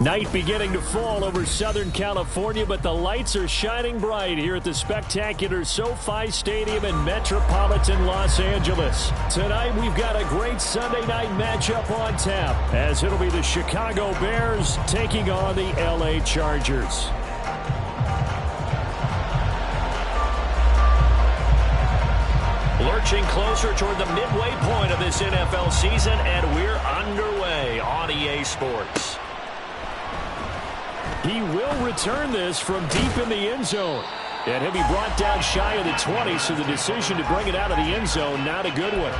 Night beginning to fall over Southern California, but the lights are shining bright here at the spectacular SoFi Stadium in metropolitan Los Angeles. Tonight, we've got a great Sunday night matchup on tap, as it'll be the Chicago Bears taking on the LA Chargers. Lurching closer toward the midway point of this NFL season, and we're underway on EA Sports. He will return this from deep in the end zone. And he'll be brought down shy of the 20, so the decision to bring it out of the end zone, not a good one.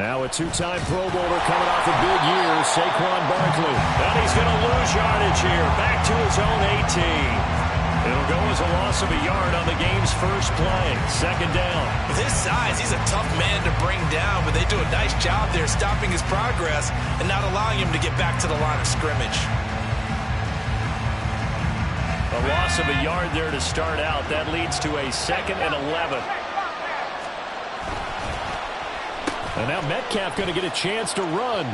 Now a two-time Pro Bowler coming off a big year, Saquon Barkley. And he's going to lose yardage here, back to his own 18. It'll go as a loss of a yard on the game's first play. Second down. With his size, he's a tough man to bring down, but they do a nice job there stopping his progress and not allowing him to get back to the line of scrimmage. A loss of a yard there to start out. That leads to a 2nd and 11. And now Metcalf going to get a chance to run.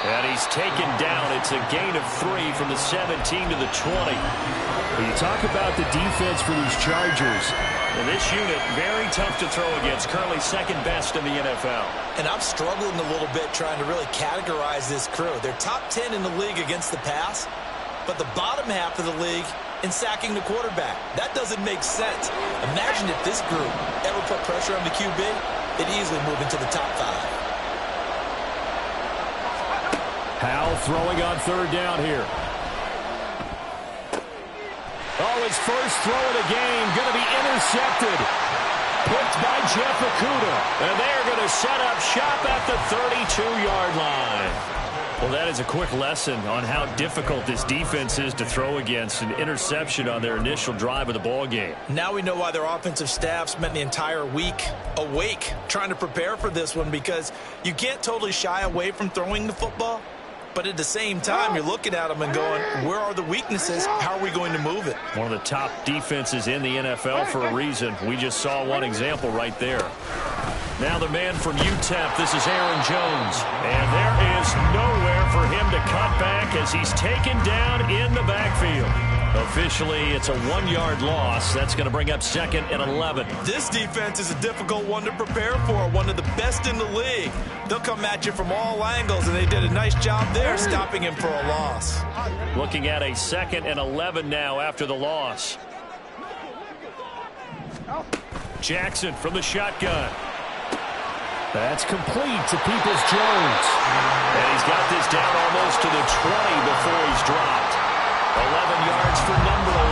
And he's taken down. It's a gain of 3 from the 17 to the 20. When you talk about the defense for these Chargers, and this unit, very tough to throw against, currently second best in the NFL. And I'm struggling a little bit trying to really categorize this crew. They're top 10 in the league against the pass, but the bottom half of the league in sacking the quarterback. That doesn't make sense. Imagine if this group ever put pressure on the QB, it'd easily move into the top 5. Howell throwing on third down here. Oh, his first throw of the game going to be intercepted. Picked by Jeff Okudah. And they're going to set up shop at the 32-yard line. Well, that is a quick lesson on how difficult this defense is to throw against. An interception on their initial drive of the ball game. Now we know why their offensive staff spent the entire week awake trying to prepare for this one, because you can't totally shy away from throwing the football. But at the same time, you're looking at them and going, where are the weaknesses? How are we going to move it? One of the top defenses in the NFL for a reason. We just saw one example right there. Now the man from UTEP, this is Aaron Jones. And there is nowhere for him to cut back as he's taken down in the backfield. Officially, it's a 1-yard loss. That's going to bring up 2nd and 11. This defense is a difficult one to prepare for, one of the best in the league. They'll come at you from all angles, and they did a nice job there stopping him for a loss. Looking at a 2nd and 11 now after the loss. Jackson from the shotgun. That's complete to Peoples-Jones. And he's got this down almost to the 20 before he's dropped. 11 yards for number 11.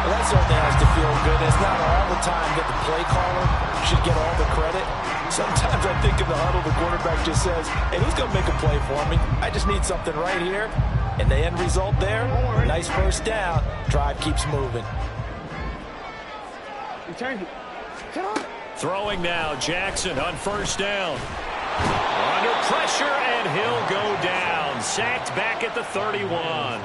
Well, that certainly has to feel good. It's not all the time that the play caller should get all the credit. Sometimes I think in the huddle, the quarterback just says, hey, who's going to make a play for me? I just need something right here. And the end result there, nice first down. Drive keeps moving. Throwing now, Jackson on first down. Under pressure, and he'll go down. Sacked back at the 31.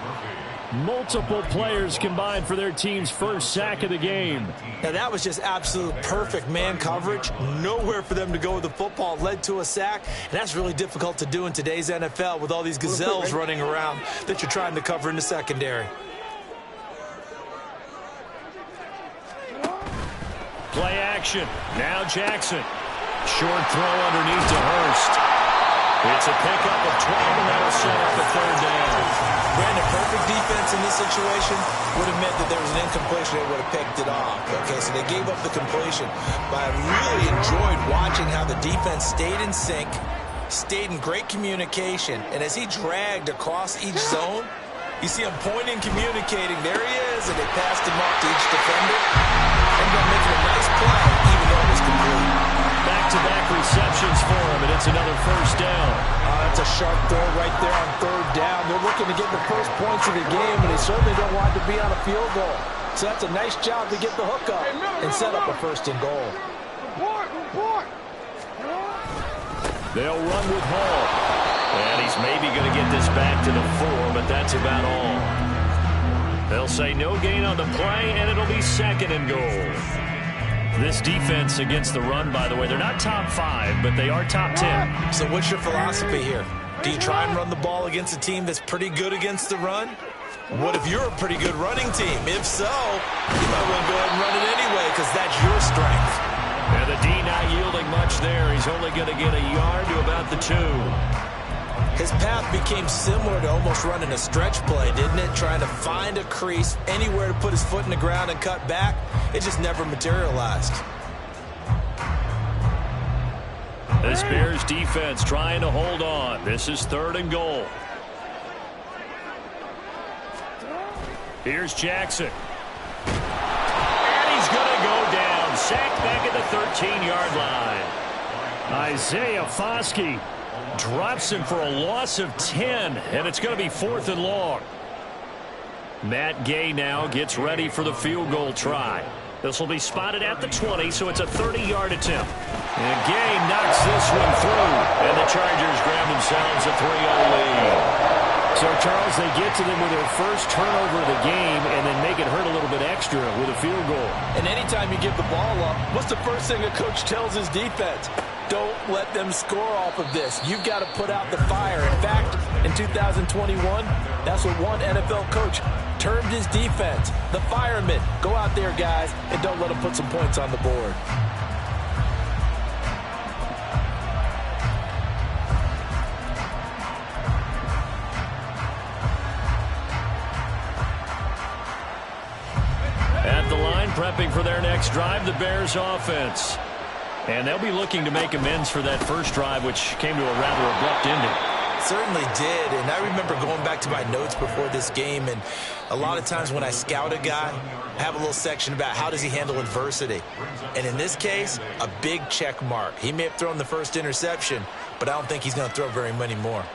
Multiple players combined for their team's first sack of the game. Now that was just absolute perfect man coverage. Nowhere for them to go with the football. Led to a sack. And that's really difficult to do in today's NFL with all these gazelles running around that you're trying to cover in the secondary. Play action. Now Jackson. Short throw underneath to Hurst. It's a pickup of 12, and that'll set up a third down. Brandon, perfect defense in this situation would have meant that there was an incompletion. They would have picked it off. Okay, so they gave up the completion. But I really enjoyed watching how the defense stayed in sync, stayed in great communication, and as he dragged across each zone, you see him pointing, communicating. There he is, and they passed him off to each defender. Ended up making a nice play, even though it was complete. Back-to-back receptions for him, and it's another first down. That's a sharp throw right there on third down. They're looking to get the first points of the game, and they certainly don't want to be on a field goal. So that's a nice job to get the hook up and set up a 1st and goal. They'll run with Hall. And he's maybe going to get this back to the 4, but that's about all. They'll say no gain on the play, and it'll be 2nd and goal. This defense against the run, by the way, they're not top 5, but they are top 10. So what's your philosophy here? Do you try and run the ball against a team that's pretty good against the run? What if you're a pretty good running team? If so, you might want to go ahead and run it anyway because that's your strength. And the D not yielding much there. He's only going to get a yard to about the 2. His path became similar to almost running a stretch play, didn't it? Trying to find a crease, anywhere to put his foot in the ground and cut back. It just never materialized. This Bears defense trying to hold on. This is 3rd and goal. Here's Jackson. And he's going to go down. Sacked back at the 13-yard line. Isaiah Foskey drops him for a loss of 10, and it's going to be 4th and long. Matt Gay now gets ready for the field goal try. This will be spotted at the 20, so it's a 30-yard attempt. And Gay knocks this one through, and the Chargers grab themselves a 3-0 lead. So, Charles, they get to them with their first turnover of the game and then make it hurt a little bit extra with a field goal. And anytime you give the ball up, what's the first thing a coach tells his defense? Don't let them score off of this. You've got to put out the fire. In fact, in 2021, that's what one NFL coach termed his defense. The firemen. Go out there, guys, and don't let them put some points on the board. At the line, prepping for their next drive, the Bears offense. And they'll be looking to make amends for that first drive, which came to a rather abrupt ending. Certainly did, and I remember going back to my notes before this game, and a lot of times when I scout a guy, I have a little section about how does he handle adversity. And in this case, a big check mark. He may have thrown the first interception, but I don't think he's going to throw very many more.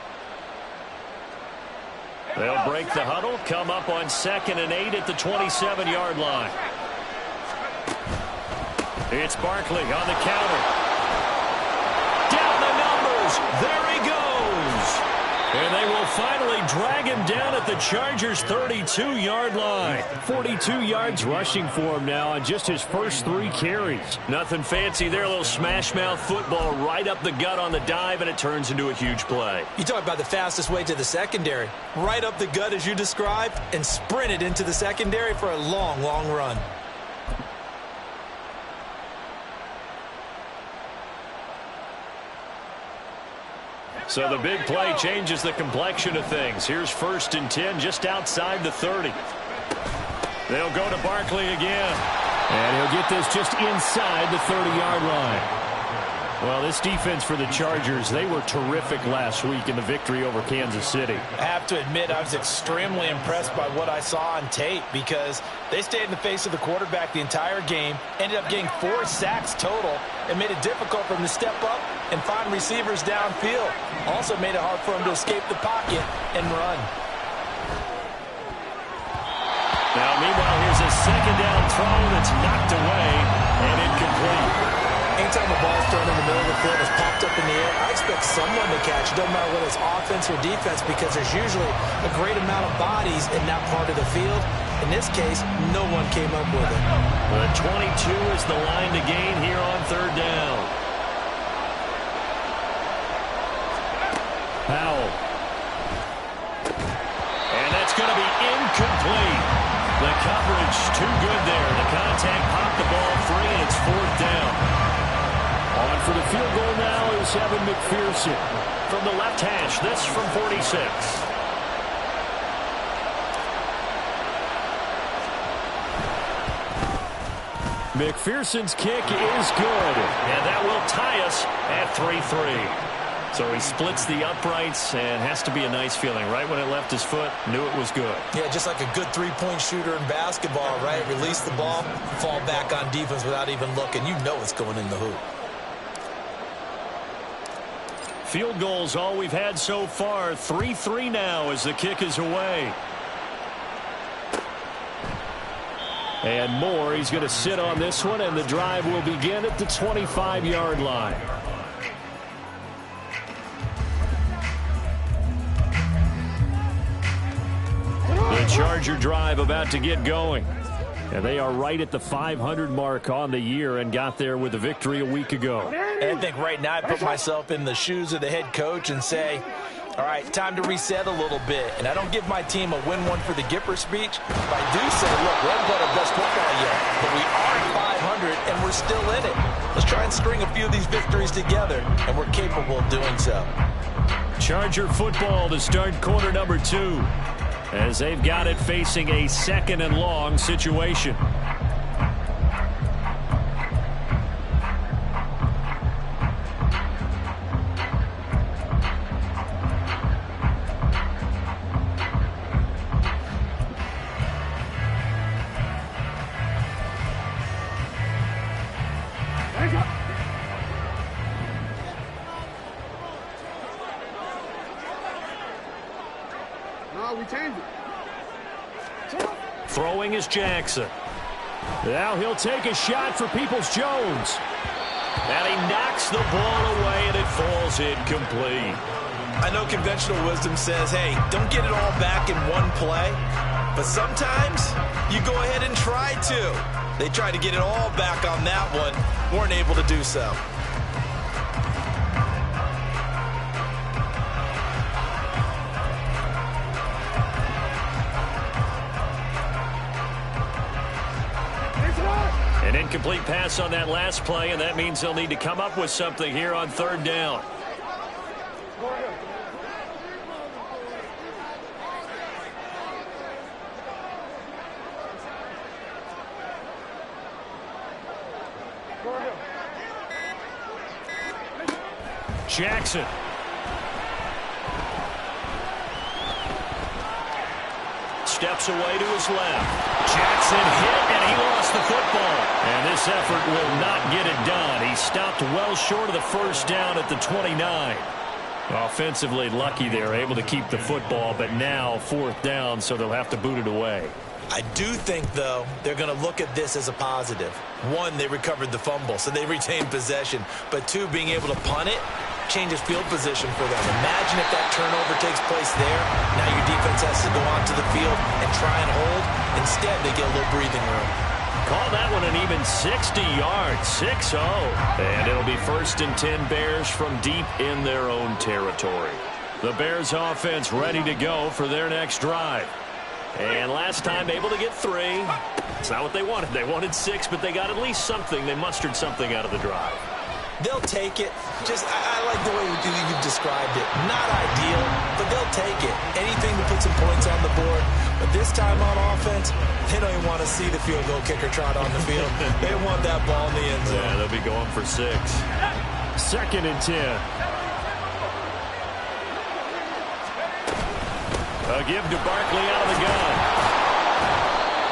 They'll break the huddle, come up on 2nd and 8 at the 27-yard line. It's Barkley on the counter. Down the numbers. There he goes. And they will finally drag him down at the Chargers' 32-yard line. 42 yards rushing for him now on just his first 3 carries. Nothing fancy there. A little smash-mouth football right up the gut on the dive, and it turns into a huge play. You talk about the fastest way to the secondary. Right up the gut as you described and sprinted into the secondary for a long, long run. So the big play changes the complexion of things. Here's 1st and 10 just outside the 30. They'll go to Barkley again. And he'll get this just inside the 30-yard line. Well, this defense for the Chargers, they were terrific last week in the victory over Kansas City. I have to admit, I was extremely impressed by what I saw on tape because they stayed in the face of the quarterback the entire game, ended up getting 4 sacks total, and made it difficult for him to step up and find receivers downfield. Also made it hard for him to escape the pocket and run. Now, meanwhile, here's a 2nd down throw that's knocked away and incomplete. Anytime the ball's thrown in the middle of the field, it's popped up in the air, I expect someone to catch. It doesn't matter whether it's offense or defense because there's usually a great amount of bodies in that part of the field. In this case, no one came up with it. The 22 is the line to gain here on 3rd down. Powell. And that's going to be incomplete. The coverage too good there. The contact popped the ball free, and it's 4th down. On for the field goal now is Evan McPherson. From the left hash, this from 46. McPherson's kick is good. And that will tie us at 3-3. So he splits the uprights and has to be a nice feeling. Right when it left his foot, knew it was good. Yeah, just like a good three-point shooter in basketball, right? Release the ball, fall back on defense without even looking. You know it's going in the hoop. Field goals all we've had so far. 3-3 now as the kick is away. And more, he's going to sit on this one, and the drive will begin at the 25-yard line. The Charger drive about to get going. And they are right at the 500 mark on the year and got there with a victory a week ago. And I think right now I put myself in the shoes of the head coach and say, all right, time to reset a little bit. And I don't give my team a win one for the Gipper speech. But I do say, look, we haven't played our best football yet, but we are 500 and we're still in it. Let's try and string a few of these victories together, and we're capable of doing so. Charger football to start quarter number 2. As they've got it facing a 2nd and long situation. Throwing is Jackson. Now he'll take a shot for Peoples-Jones. And he knocks the ball away, and it falls incomplete. I know conventional wisdom says, hey, don't get it all back in one play. But sometimes you go ahead and try to. They tried to get it all back on that one. Weren't able to do so. An incomplete pass on that last play, and that means they'll need to come up with something here on 3rd down. Jackson. Steps away to his left. Jackson hit, and he lost the football. And this effort will not get it done. He stopped well short of the 1st down at the 29. Offensively lucky they're able to keep the football, but now 4th down, so they'll have to boot it away. I do think, though, they're going to look at this as a positive. 1, they recovered the fumble, so they retained possession. But 2, being able to punt it changes field position for them. Imagine if that turnover takes place there. Now your defense has to go onto the field and try and hold. Instead, they get a little breathing room. Call that one an even 60 yards, 6-0. And it'll be 1st and 10 Bears from deep in their own territory. The Bears offense ready to go for their next drive. And last time able to get 3. It's not what they wanted. They wanted 6, but they got at least something. They mustered something out of the drive. They'll take it. I like the way you've described it. Not ideal, but they'll take it. Anything to put some points on the board. But this time on offense, they don't even want to see the field goal kicker trot on the field. They want that ball in the end zone. Yeah, they'll be going for 6. 2nd and 10. A give to Barkley out of the gun.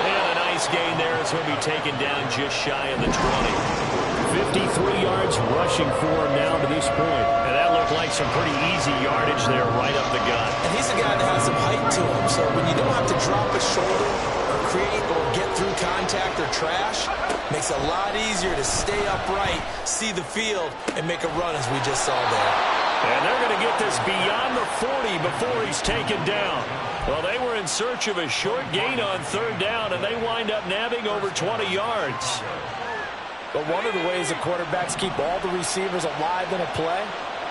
And a nice gain there. It's going to be taken down just shy of the 20. 53 yards rushing for him now to this point. And that looked like some pretty easy yardage there right up the gut. And he's a guy that has some height to him. So when you don't have to drop a shoulder or create or get through contact or trash, makes it a lot easier to stay upright, see the field, and make a run as we just saw there. And they're going to get this beyond the 40 before he's taken down. Well, they were in search of a short gain on 3rd down, and they wind up nabbing over 20 yards. But one of the ways the quarterbacks keep all the receivers alive in a play,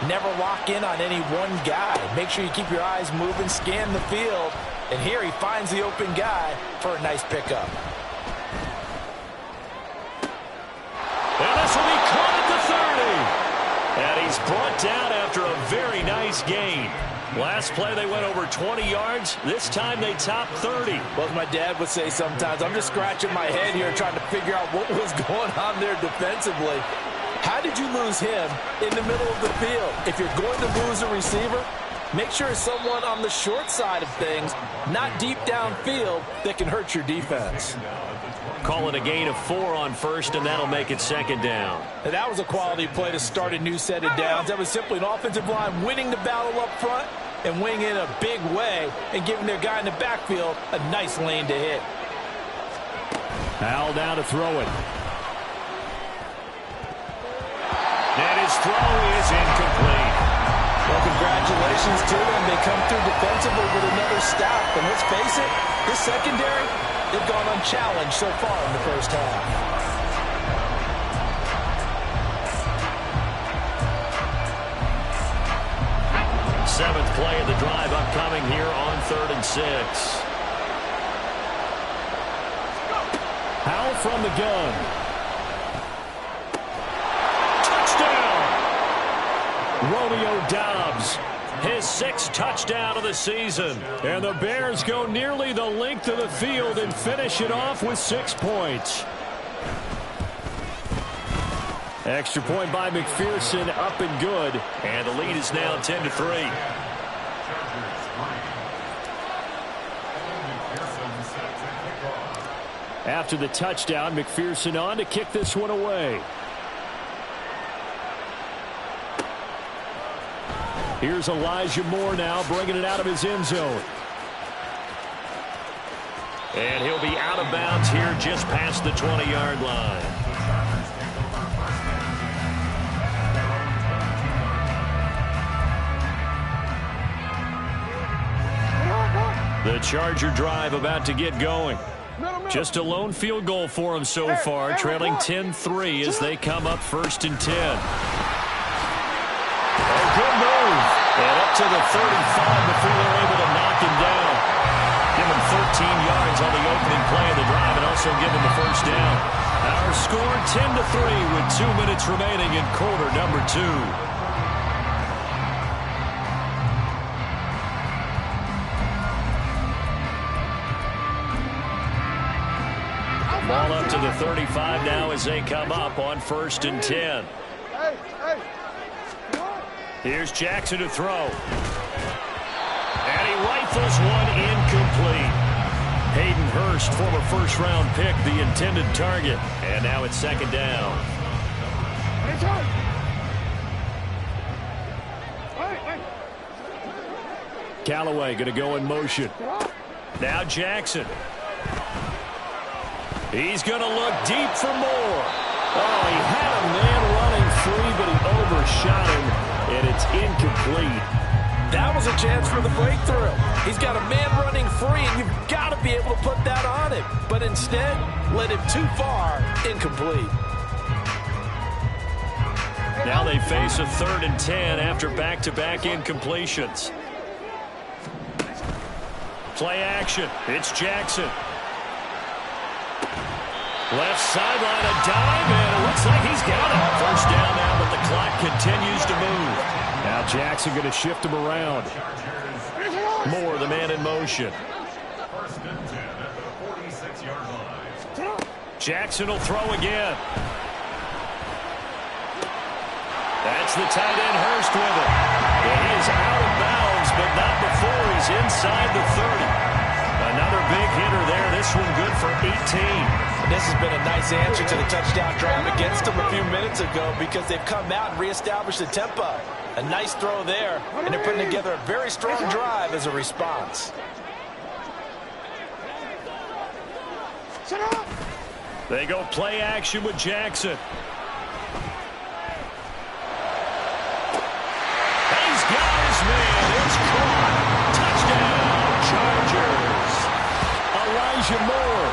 never lock in on any one guy. Make sure you keep your eyes moving, scan the field. And here he finds the open guy for a nice pickup. And this will be caught at the 30. And he's brought down after a very nice gain. Last play they went over 20 yards. This time they topped 30. Well, as my dad would say sometimes, I'm just scratching my head here trying to figure out what was going on there defensively. How did you lose him in the middle of the field? If you're going to lose a receiver, make sure it's someone on the short side of things, not deep downfield, that can hurt your defense. Call it a gain of 4 on 1st, and that'll make it 2nd down. And that was a quality play to start a new set of downs. That was simply an offensive line winning the battle up front and winning in a big way and giving their guy in the backfield a nice lane to hit. Howell now to throw it. And his throw is incomplete. Well, congratulations to them. They come through defensively with another stop. And let's face it, this secondary, they've gone unchallenged so far in the first half. Seventh play of the drive upcoming here on 3rd and 6. Howell from the gun. Touchdown! Romeo Doubs, his 6th touchdown of the season. And the Bears go nearly the length of the field and finish it off with 6 points. Extra point by McPherson, up and good. And the lead is now 10-3. After the touchdown, McPherson on to kick this one away. Here's Elijah Moore now, bringing it out of his end zone. And he'll be out of bounds here just past the 20-yard line. The Charger drive about to get going. Just a lone field goal for them so far, trailing 10-3 as they come up 1st and 10. A good move. And up to the 35 before they're able to knock him down. Give him 13 yards on the opening play of the drive and also give him the first down. Our score 10-3 with 2 minutes remaining in quarter number 2. Ball up to the 35 now as they come up on 1st and 10. Here's Jackson to throw. And he rifles one incomplete. Hayden Hurst, former first-round pick, the intended target. And now it's 2nd down. Callaway going to go in motion. Now Jackson. He's going to look deep for more. Oh, he had a man running free, but he overshot him, and it's incomplete. That was a chance for the breakthrough. He's got a man running free, and you've got to be able to put that on him. But instead, led him too far, incomplete. Now they face a 3rd and 10 after back-to-back incompletions. Play action. It's Jackson. Left sideline, a dive, and it looks like he's got it. First down now, but the clock continues to move. Now Jackson going to shift him around. Moore, the man in motion. Jackson will throw again. That's the tight end, Hurst, with it. And he is out of bounds, but not before he's inside the 30. Another big hitter there. This one good for 18. And this has been a nice answer to the touchdown drive against them a few minutes ago because they've come out and reestablished the tempo. A nice throw there, and they're putting together a very strong drive as a response. They go play action with Jackson. He's got his man. It's caught. Touchdown, Chargers. Elijah Moore,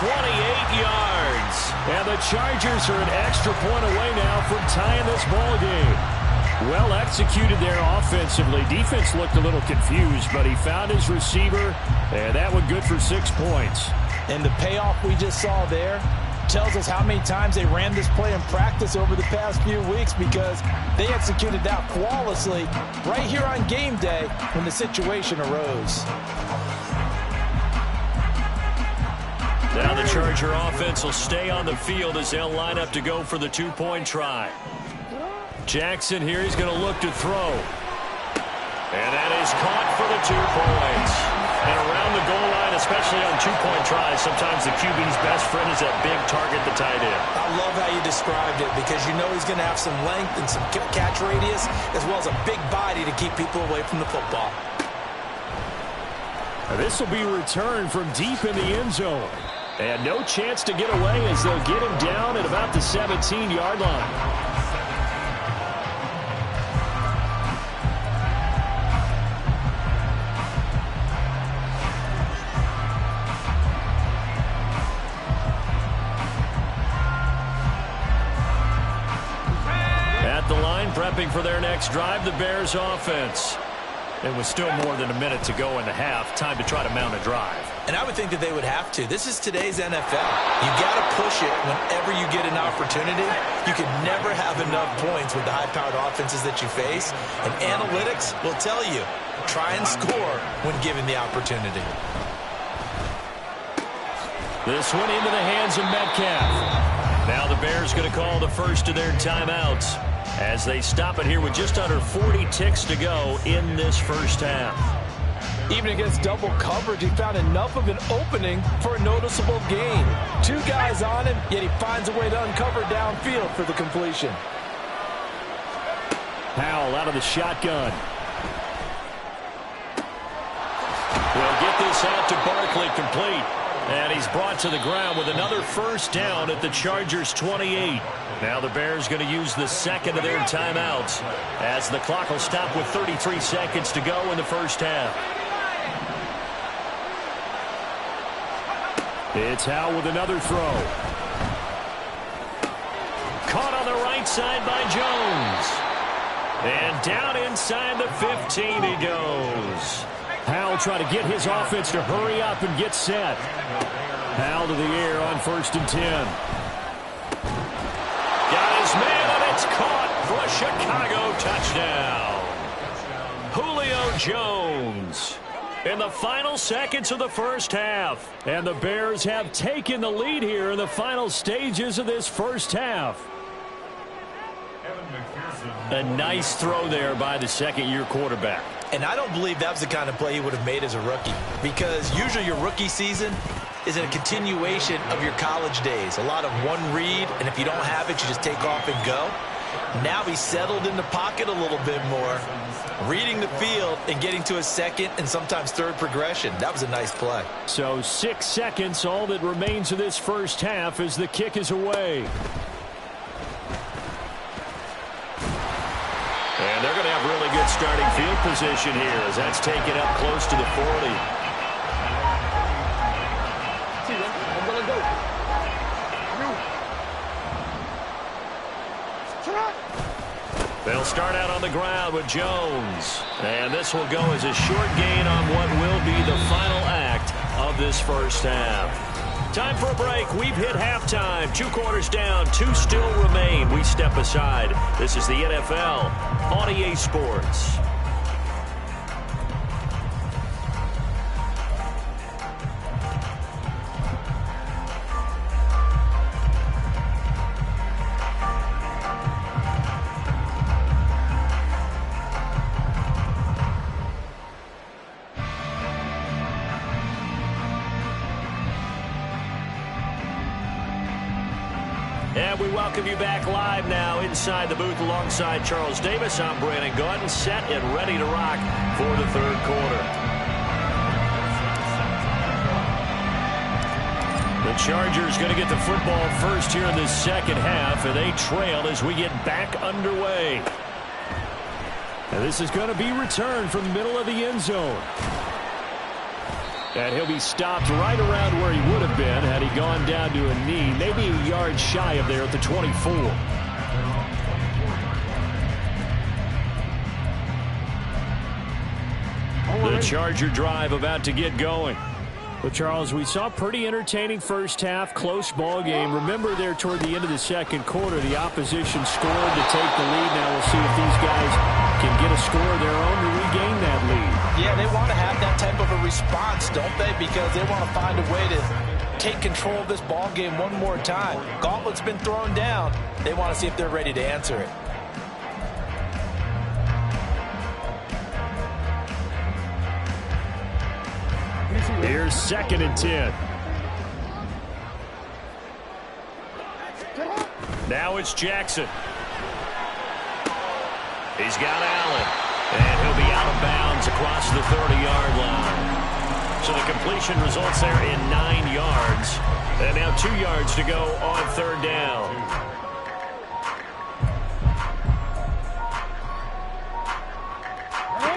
28 yards. And the Chargers are an extra point away now from tying this ball game. Well executed there offensively. Defense looked a little confused, but he found his receiver, and that one good for 6 points. And the payoff we just saw there tells us how many times they ran this play in practice over the past few weeks because they executed that flawlessly right here on game day when the situation arose. Now the Charger offense will stay on the field as they'll line up to go for the 2-point try. Jackson here, he's going to look to throw. And that is caught for the 2 points. And around the goal line, especially on 2-point tries, sometimes the QB's best friend is that big target, the tight end. I love how you described it because you know he's going to have some length and some catch radius as well as a big body to keep people away from the football. This will be returned from deep in the end zone. And no chance to get away as they'll get him down at about the 17-yard line. At the line, prepping for their next drive, the Bears offense. It was still more than a minute to go in the half. Time to try to mount a drive. And I would think that they would have to. This is today's NFL. You got to push it whenever you get an opportunity. You can never have enough points with the high-powered offenses that you face. And analytics will tell you, try and score when given the opportunity. This one into the hands of Metcalf. Now the Bears going to call the first of their timeouts as they stop it here with just under 40 ticks to go in this first half. Even against double coverage, he found enough of an opening for a noticeable gain. Two guys on him, yet he finds a way to uncover downfield for the completion. Powell out of the shotgun. Will get this out to Barkley, complete. And he's brought to the ground with another first down at the Chargers' 28. Now the Bears going to use the second of their timeouts as the clock will stop with 33 seconds to go in the first half. It's Howe with another throw. Caught on the right side by Jones. And down inside the 15 he goes. Howell trying to get his offense to hurry up and get set. Howell to the air on 1st and 10. Got his man, and it's caught for a Chicago touchdown. Julio Jones in the final seconds of the first half. And the Bears have taken the lead here in the final stages of this first half. A nice throw there by the second-year quarterback. And I don't believe that was the kind of play he would have made as a rookie, because usually your rookie season is a continuation of your college days. A lot of one read, and if you don't have it, you just take off and go. Now he's settled in the pocket a little bit more, reading the field and getting to a second and sometimes third progression. That was a nice play. So 6 seconds, all that remains of this first half as the kick is away. And they're going to have really good starting field position here as that's taken up close to the 40. They'll start out on the ground with Jones. And this will go as a short gain on what will be the final act of this first half. Time for a break. We've hit halftime. 2 quarters down. 2 still remain. We step aside. This is the NFL on EA Sports. And we welcome you back live now inside the booth alongside Charles Davis. I'm Brandon Gaudin, set and ready to rock for the third quarter. The Chargers going to get the football first here in this second half, and they trail as we get back underway. And this is going to be returned from the middle of the end zone. And he'll be stopped right around where he would have been had he gone down to a knee, maybe a yard shy of there at the 24. The Charger drive about to get going. Well, Charles, we saw a pretty entertaining first half, close ball game. Remember there toward the end of the second quarter, the opposition scored to take the lead. Now we'll see if these guys can get a score of their own to regain that lead. Yeah, they want to have that type of a response, don't they? Because they want to find a way to take control of this ball game one more time. Gauntlet's been thrown down. They want to see if they're ready to answer it. Here's 2nd and 10. Now it's Jackson. He's got Allen. And he'll be out of bounds across the 30-yard line. So the completion results there in 9 yards. And now 2 yards to go on third down.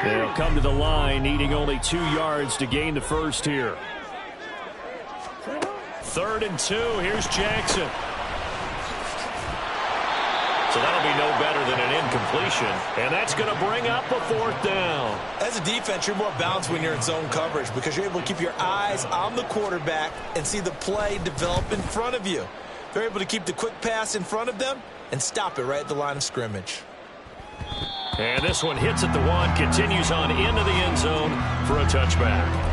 They'll come to the line, needing only 2 yards to gain the first here. 3rd and 2. Here's Jackson. So that'll be no better than an incompletion. And that's going to bring up a 4th down. As a defense, you're more balanced when you're in zone coverage because you're able to keep your eyes on the quarterback and see the play develop in front of you. They're able to keep the quick pass in front of them and stop it right at the line of scrimmage. And this one hits at the 1, continues on into the end zone for a touchback.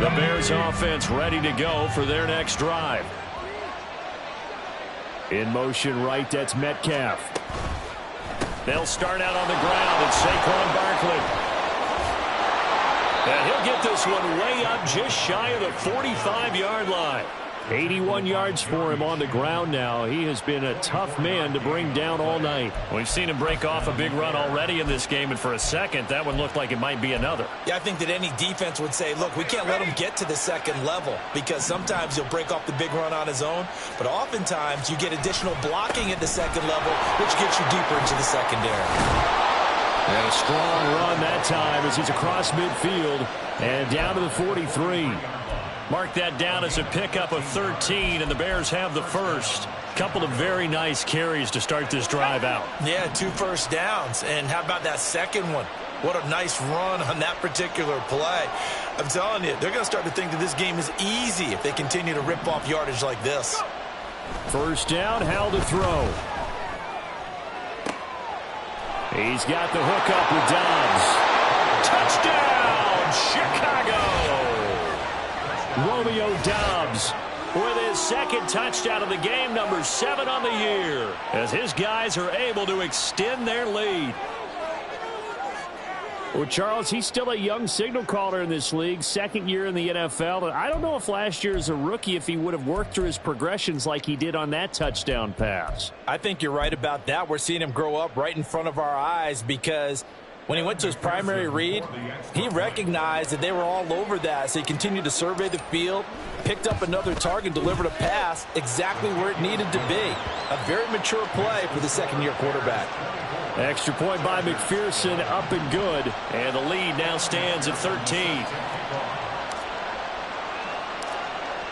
The Bears offense ready to go for their next drive. In motion right, that's Metcalf. They'll start out on the ground. It's Saquon Barkley. And he'll get this one way up just shy of the 45-yard line. 81 yards for him on the ground now. He has been a tough man to bring down all night. We've seen him break off a big run already in this game, and for a second, that one looked like it might be another. Yeah, I think that any defense would say, look, we can't let him get to the second level because sometimes he'll break off the big run on his own, but oftentimes you get additional blocking at the second level, which gets you deeper into the secondary. And a strong run that time as he's across midfield and down to the 43. Mark that down as a pickup of 13, and the Bears have the first. Couple of very nice carries to start this drive out. Yeah, 2 first downs. And how about that second one? What a nice run on that particular play. I'm telling you, they're going to start to think that this game is easy if they continue to rip off yardage like this. First down, Howell to throw. He's got the hook up with Dobbs. Touchdown, Chicago! Romeo Dobbs with his second touchdown of the game, number 7 on the year, as his guys are able to extend their lead. Well, Charles, he's still a young signal caller in this league, 2nd year in the NFL. I don't know if last year as a rookie, if he would have worked through his progressions like he did on that touchdown pass. I think you're right about that. We're seeing him grow up right in front of our eyes because when he went to his primary read, he recognized that they were all over that, so he continued to survey the field, picked up another target, delivered a pass exactly where it needed to be. A very mature play for the 2nd-year quarterback. Extra point by McPherson, up and good, and the lead now stands at 13.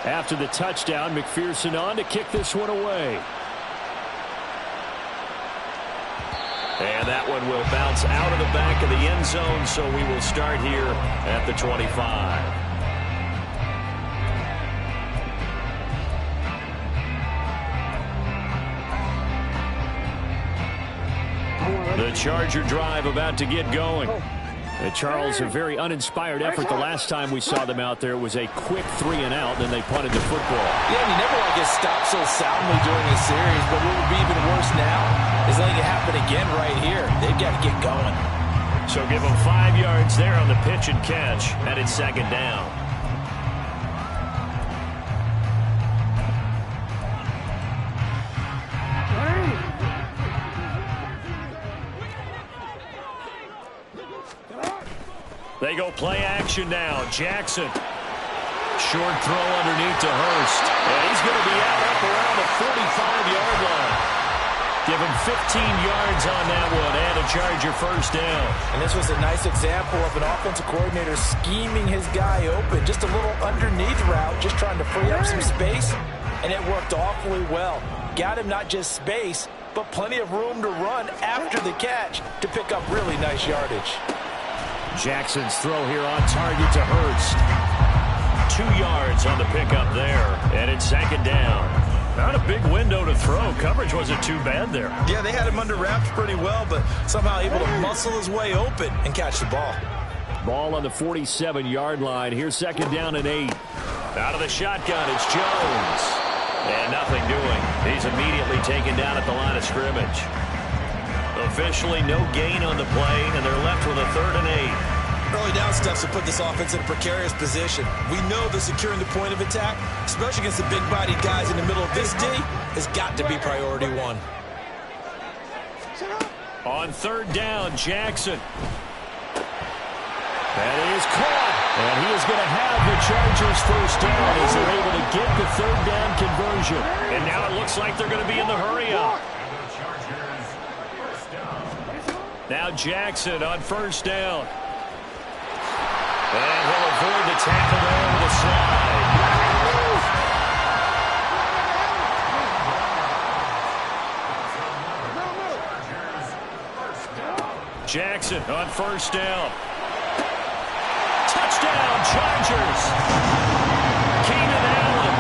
After the touchdown, McPherson on to kick this one away. And that one will bounce out of the back of the end zone, so we will start here at the 25. The Charger drive about to get going. Charles, a very uninspired effort the last time we saw them out there. It was a quick 3 and out, then they punted the football. Yeah, and you never want to get stopped so soundly during a series, but what would be even worse now is letting it happen again right here. They've got to get going. So give them 5 yards there on the pitch and catch, and it's 2nd down. They go play action now. Jackson. Short throw underneath to Hurst. And he's going to be out up around the 45-yard line. Give him 15 yards on that one and a Charger first down. And this was a nice example of an offensive coordinator scheming his guy open. Just a little underneath route, just trying to free up some space. And it worked awfully well. Got him not just space, but plenty of room to run after the catch to pick up really nice yardage. Jackson's throw here on target to Hurst. 2 yards on the pickup there, and it's 2nd down. Not a big window to throw. Coverage wasn't too bad there. Yeah, they had him under wraps pretty well, but somehow able to muscle his way open and catch the ball. Ball on the 47-yard line. Here's 2nd down and 8. Out of the shotgun, it's Jones. And nothing doing. He's immediately taken down at the line of scrimmage. Officially no gain on the play, and they're left with a 3rd and 8. Early down steps will put this offense in a precarious position. We know that securing the point of attack, especially against the big-bodied guys in the middle of this D, has got to be priority 1. On third down, Jackson. That is caught. And he is going to have the Chargers first down as they're able to get the third down conversion. And now it looks like they're going to be in the hurry-up. Now Jackson on first down. And he'll avoid the tackle there with a slide. Jackson on first down. Touchdown, Chargers. Keenan Allen,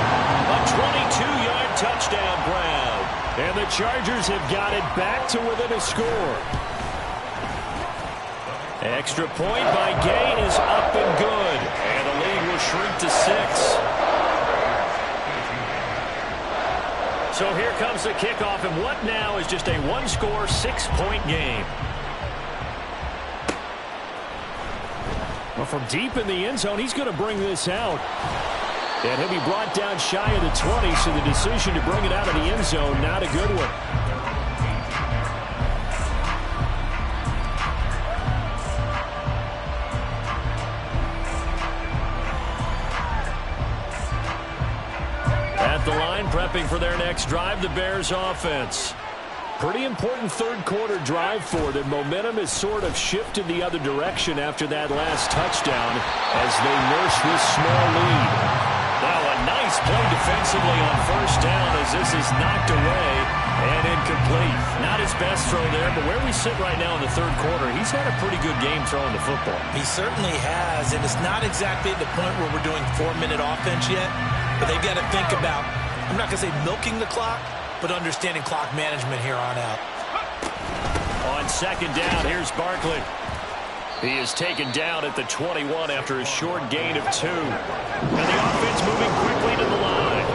a 22-yard touchdown grab. And the Chargers have got it back to within a score. Extra point by Gay is up and good. And the lead will shrink to 6. So here comes the kickoff, and what now is just a one-score, 6-point game. Well, from deep in the end zone, he's going to bring this out. And he'll be brought down shy of the 20, so the decision to bring it out of the end zone, not a good one. At the line, prepping for their next drive, the Bears offense. Pretty important third-quarter drive for them. Momentum has sort of shifted the other direction after that last touchdown as they nurse this small lead. Now a nice play defensively on first down as this is knocked away and incomplete. Not his best throw there, but where we sit right now in the third quarter, he's had a pretty good game throwing the football. He certainly has, and it's not exactly at the point where we're doing 4-minute offense yet, but they've got to think about, I'm not going to say milking the clock, but understanding clock management here on out. On second down, here's Barkley. He is taken down at the 21 after a short gain of 2. And the offense moving quickly to the line.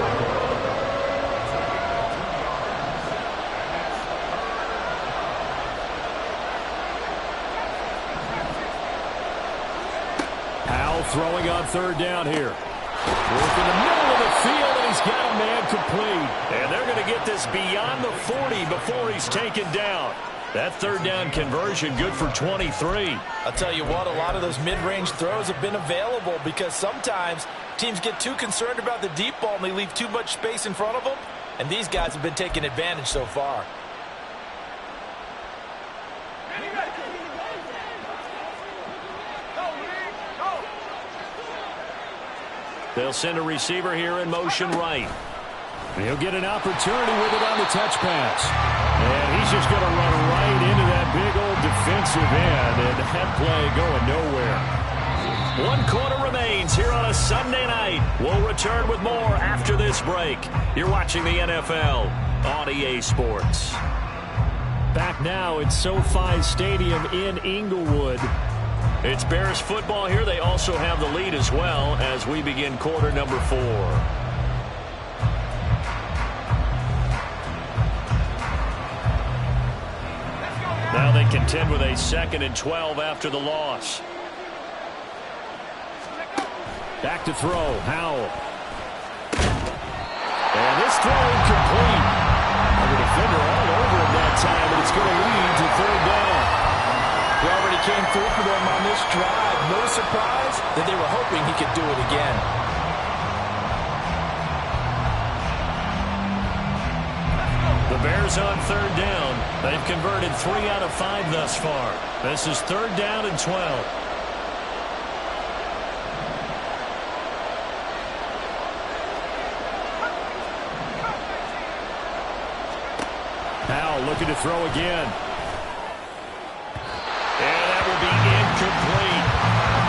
Powell throwing on third down here. Work in the middle of the field, and he's got a man complete. And they're going to get this beyond the 40 before he's taken down. That third down conversion good for 23. I'll tell you what, a lot of those mid-range throws have been available because sometimes teams get too concerned about the deep ball and they leave too much space in front of them. And these guys have been taking advantage so far. They'll send a receiver here in motion right. And he'll get an opportunity with it on the touch pass. And he's just going to run right into that big old defensive end. And that play going nowhere. 1 quarter remains here on a Sunday night. We'll return with more after this break. You're watching the NFL on EA Sports. Back now at SoFi Stadium in Inglewood. It's Bears football here. They also have the lead as well as we begin quarter number 4. Now they contend with a 2nd and 12 after the loss. Back to throw, Howell. And this throw incomplete. The defender all over him that time, but it's going to lead to third down. He already came through for them on this drive. No surprise that they were hoping he could do it again. The Bears on third down. They've converted 3 out of 5 thus far. This is third down and 12. Powell looking to throw again. And that will be incomplete.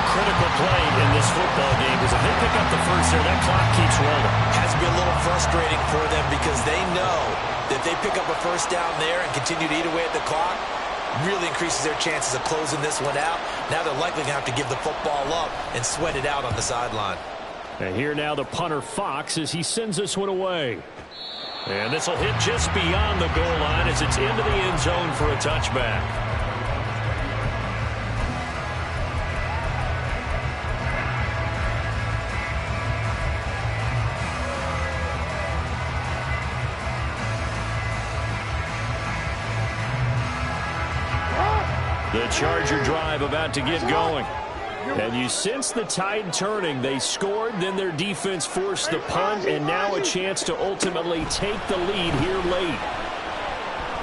Critical play in this football game because if they pick up the first there, that clock keeps rolling. Has to be a little frustrating for them because they know that if they pick up a first down there and continue to eat away at the clock, really increases their chances of closing this one out. Now they're likely going to have to give the football up and sweat it out on the sideline. And here now the punter Fox as he sends this one away. And this will hit just beyond the goal line as it's into the end zone for a touchback. Charger drive about to get going. And you sense the tide turning. They scored, then their defense forced the punt, and now a chance to ultimately take the lead here late.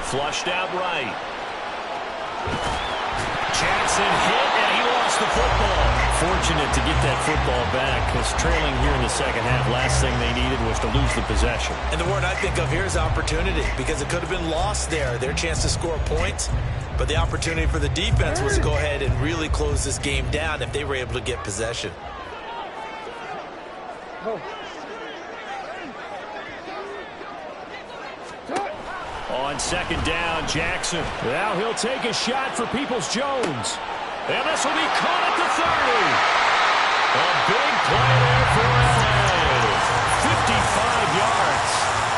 Flushed out right. Jackson hit, and he lost the football. Fortunate to get that football back, because trailing here in the second half, last thing they needed was to lose the possession. And the word I think of here is opportunity, because it could have been lost there. Their chance to score points. But the opportunity for the defense was to go ahead and really close this game down if they were able to get possession. On second down, Jackson. Now he'll take a shot for Peoples-Jones. And this will be caught at the 30. A big play there for LA. 55 yards.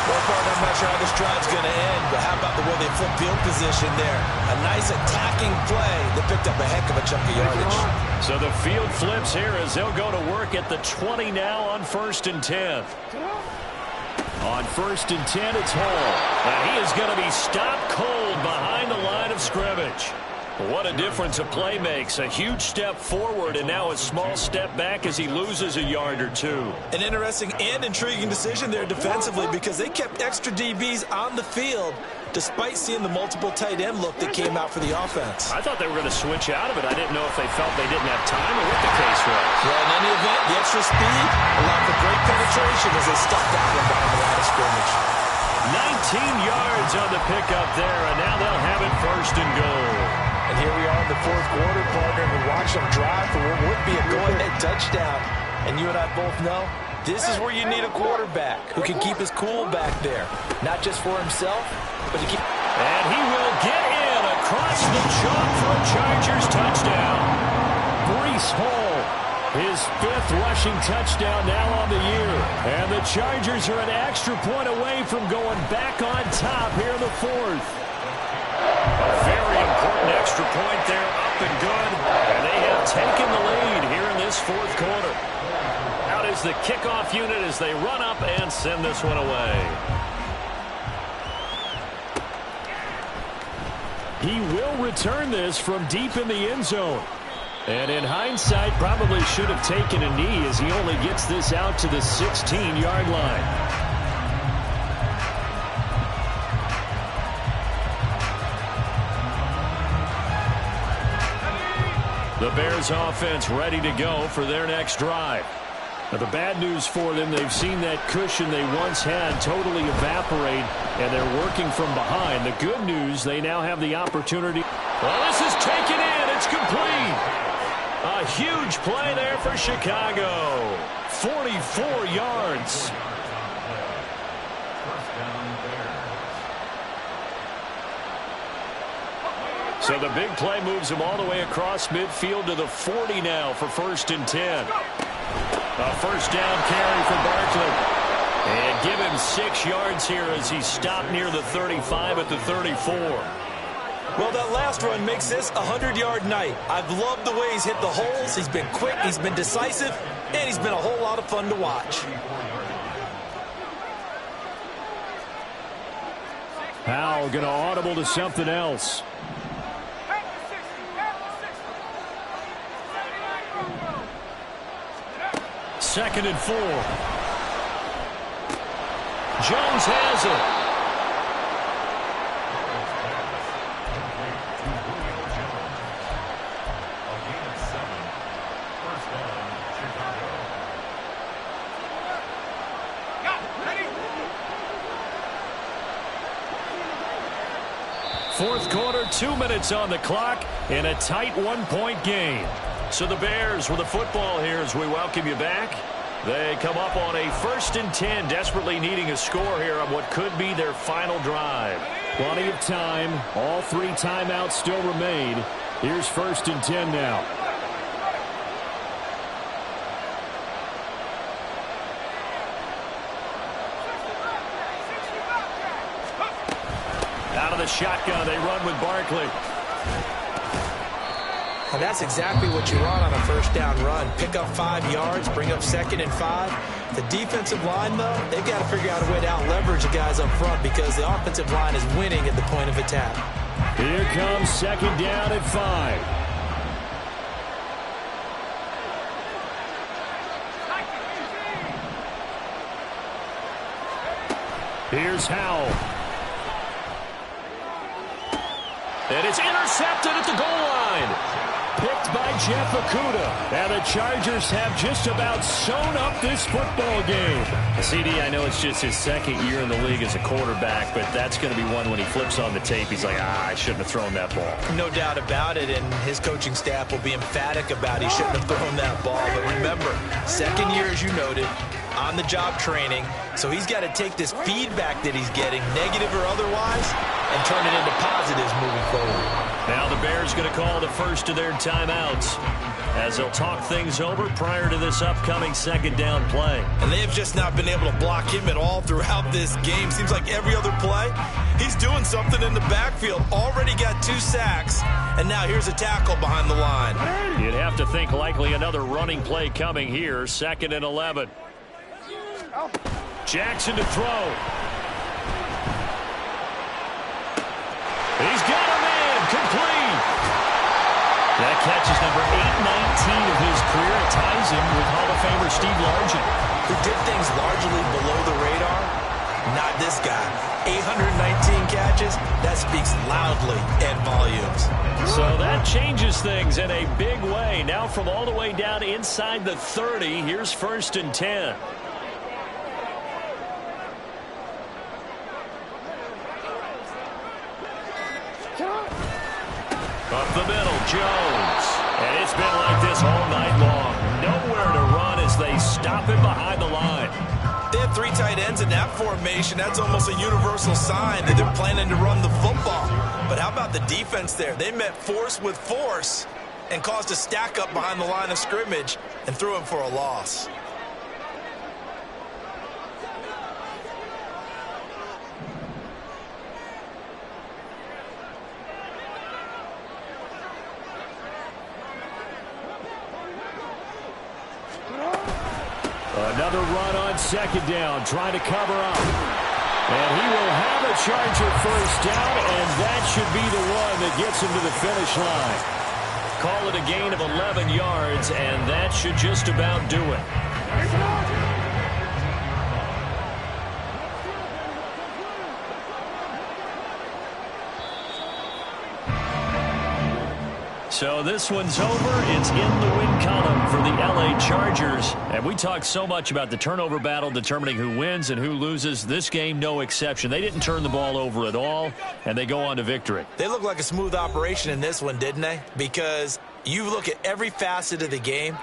Well, partner, I'm not sure how this drive's going to end, but how about the way they flip field position there? A nice attacking play that picked up a heck of a chunk of yardage. So the field flips here as they'll go to work at the 20 now on 1st and 10. On 1st and 10, it's Hall. And he is going to be stopped cold behind the line of scrimmage. What a difference a play makes. A huge step forward and now a small step back as he loses a yard or two. An interesting and intriguing decision there defensively, because they kept extra DBs on the field despite seeing the multiple tight end look that came out for the offense. I thought they were going to switch out of it. I didn't know if they felt they didn't have time or what the case was. Well, in any event, the extra speed allowed for great penetration as they stuck that one behind the line of scrimmage. 19 yards on the pickup there, and now they'll have it 1st and goal. And here we are in the 4th quarter, partner, and we watch them drive for what would be a go-ahead touchdown. And you and I both know this is where you need a quarterback who can keep his cool back there. Not just for himself, but to keep... And he will get in across the chalk for a Chargers touchdown. Breece Hall, his 5th rushing touchdown now on the year. And the Chargers are an extra point away from going back on top here in the 4th. A very important extra point there, up and good. And they have taken the lead here in this 4th quarter. Out is the kickoff unit as they run up and send this one away. He will return this from deep in the end zone. And in hindsight, probably should have taken a knee as he only gets this out to the 16-yard line. The Bears offense ready to go for their next drive. Now, the bad news for them, they've seen that cushion they once had totally evaporate, and they're working from behind. The good news, they now have the opportunity. Well, this is taken in. It's complete. A huge play there for Chicago. 44 yards. So the big play moves him all the way across midfield to the 40 now for 1st and 10. A 1st down carry for Barkley. And give him 6 yards here as he's stopped near the 35 at the 34. Well, that last run makes this a 100-yard night. I've loved the way he's hit the holes. He's been quick, he's been decisive, and he's been a whole lot of fun to watch. Powell going to audible to something else. Second and 4. Jones has it. Fourth quarter, 2 minutes on the clock in a tight 1-point game. So the Bears with the football here as we welcome you back. They come up on a 1st and 10, desperately needing a score here on what could be their final drive. Plenty of time. All 3 timeouts still remain. Here's 1st and 10 now. Out of the shotgun, they run with Barkley. And that's exactly what you want on a 1st down run. Pick up 5 yards, bring up 2nd and 5. The defensive line, though, they've got to figure out a way to out-leverage the guys up front because the offensive line is winning at the point of attack. Here comes second down at 5. Here's Howell. And it's intercepted at the goal line. Picked by Jeff Okudah. And the Chargers have just about sewn up this football game. CD, I know it's just his second year in the league as a quarterback, but that's going to be one when he flips on the tape. He's like, I shouldn't have thrown that ball. No doubt about it, and his coaching staff will be emphatic about he shouldn't have thrown that ball. But remember, second year, as you noted, on-the-job training, so he's got to take this feedback that he's getting, negative or otherwise, and turn it into positives moving forward. Now the Bears going to call the first of their timeouts as they'll talk things over prior to this upcoming second down play. And they have just not been able to block him at all throughout this game. Seems like every other play, he's doing something in the backfield. Already got 2 sacks, and now here's a tackle behind the line. You'd have to think likely another running play coming here, 2nd and 11. Jackson to throw. He's got a man, complete. That catch is number 819 of his career. It ties him with Hall of Famer Steve Largent, who did things largely below the radar. Not this guy. 819 catches, that speaks loudly in volumes. So that changes things in a big way. Now from all the way down inside the 30, here's 1st and 10. Up the middle, Jones. And it's been like this all night long. Nowhere to run as they stop him behind the line. They have 3 tight ends in that formation. That's almost a universal sign that they're planning to run the football. But how about the defense there? They met force with force and caused a stack up behind the line of scrimmage and threw him for a loss. Another run on second down, trying to cover up. And he will have a Charger first down, and that should be the one that gets him to the finish line. Call it a gain of 11 yards, and that should just about do it. So this one's over. It's in the win column for the LA Chargers. And we talked so much about the turnover battle determining who wins and who loses. This game, no exception. They didn't turn the ball over at all, and they go on to victory. They look like a smooth operation in this one, didn't they? Because you look at every facet of the game,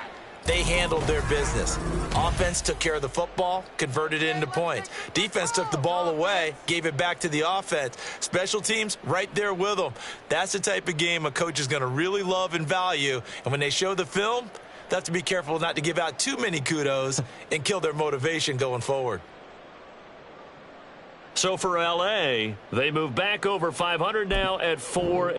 they handled their business. Offense took care of the football, converted it into points. Defense took the ball away, gave it back to the offense. Special teams, right there with them. That's the type of game a coach is going to really love and value. And when they show the film, they have to be careful not to give out too many kudos and kill their motivation going forward. So for LA, they move back over 500 now at 4.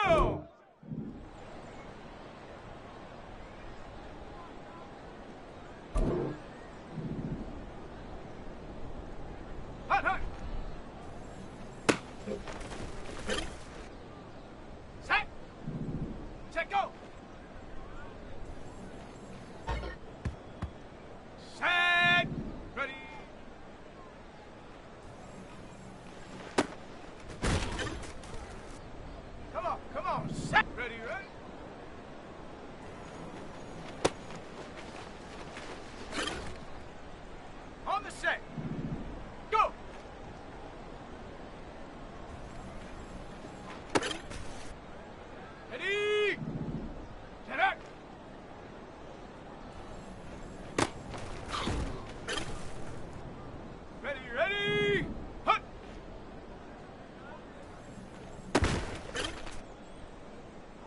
Go! Hut, hut! Set! Set, go! Set! Ready! Come on, set! Ready, ready? On the set. Go! Ready! Set up! Ready, ready! Hut!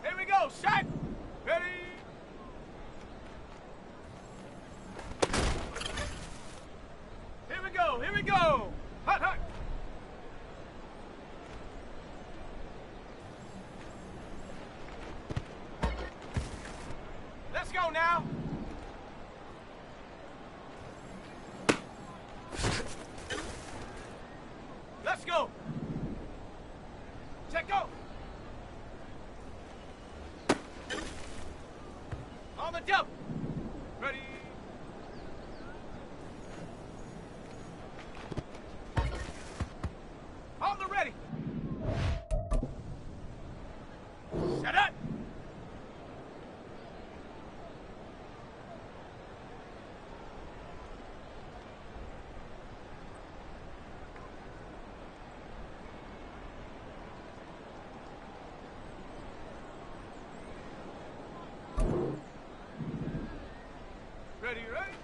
Here we go, set! Ready! Here we go! Hut, hut! Let's go now! Let's go! Check, go! On the double! Ready! On the ready! Set up! Ready, ready?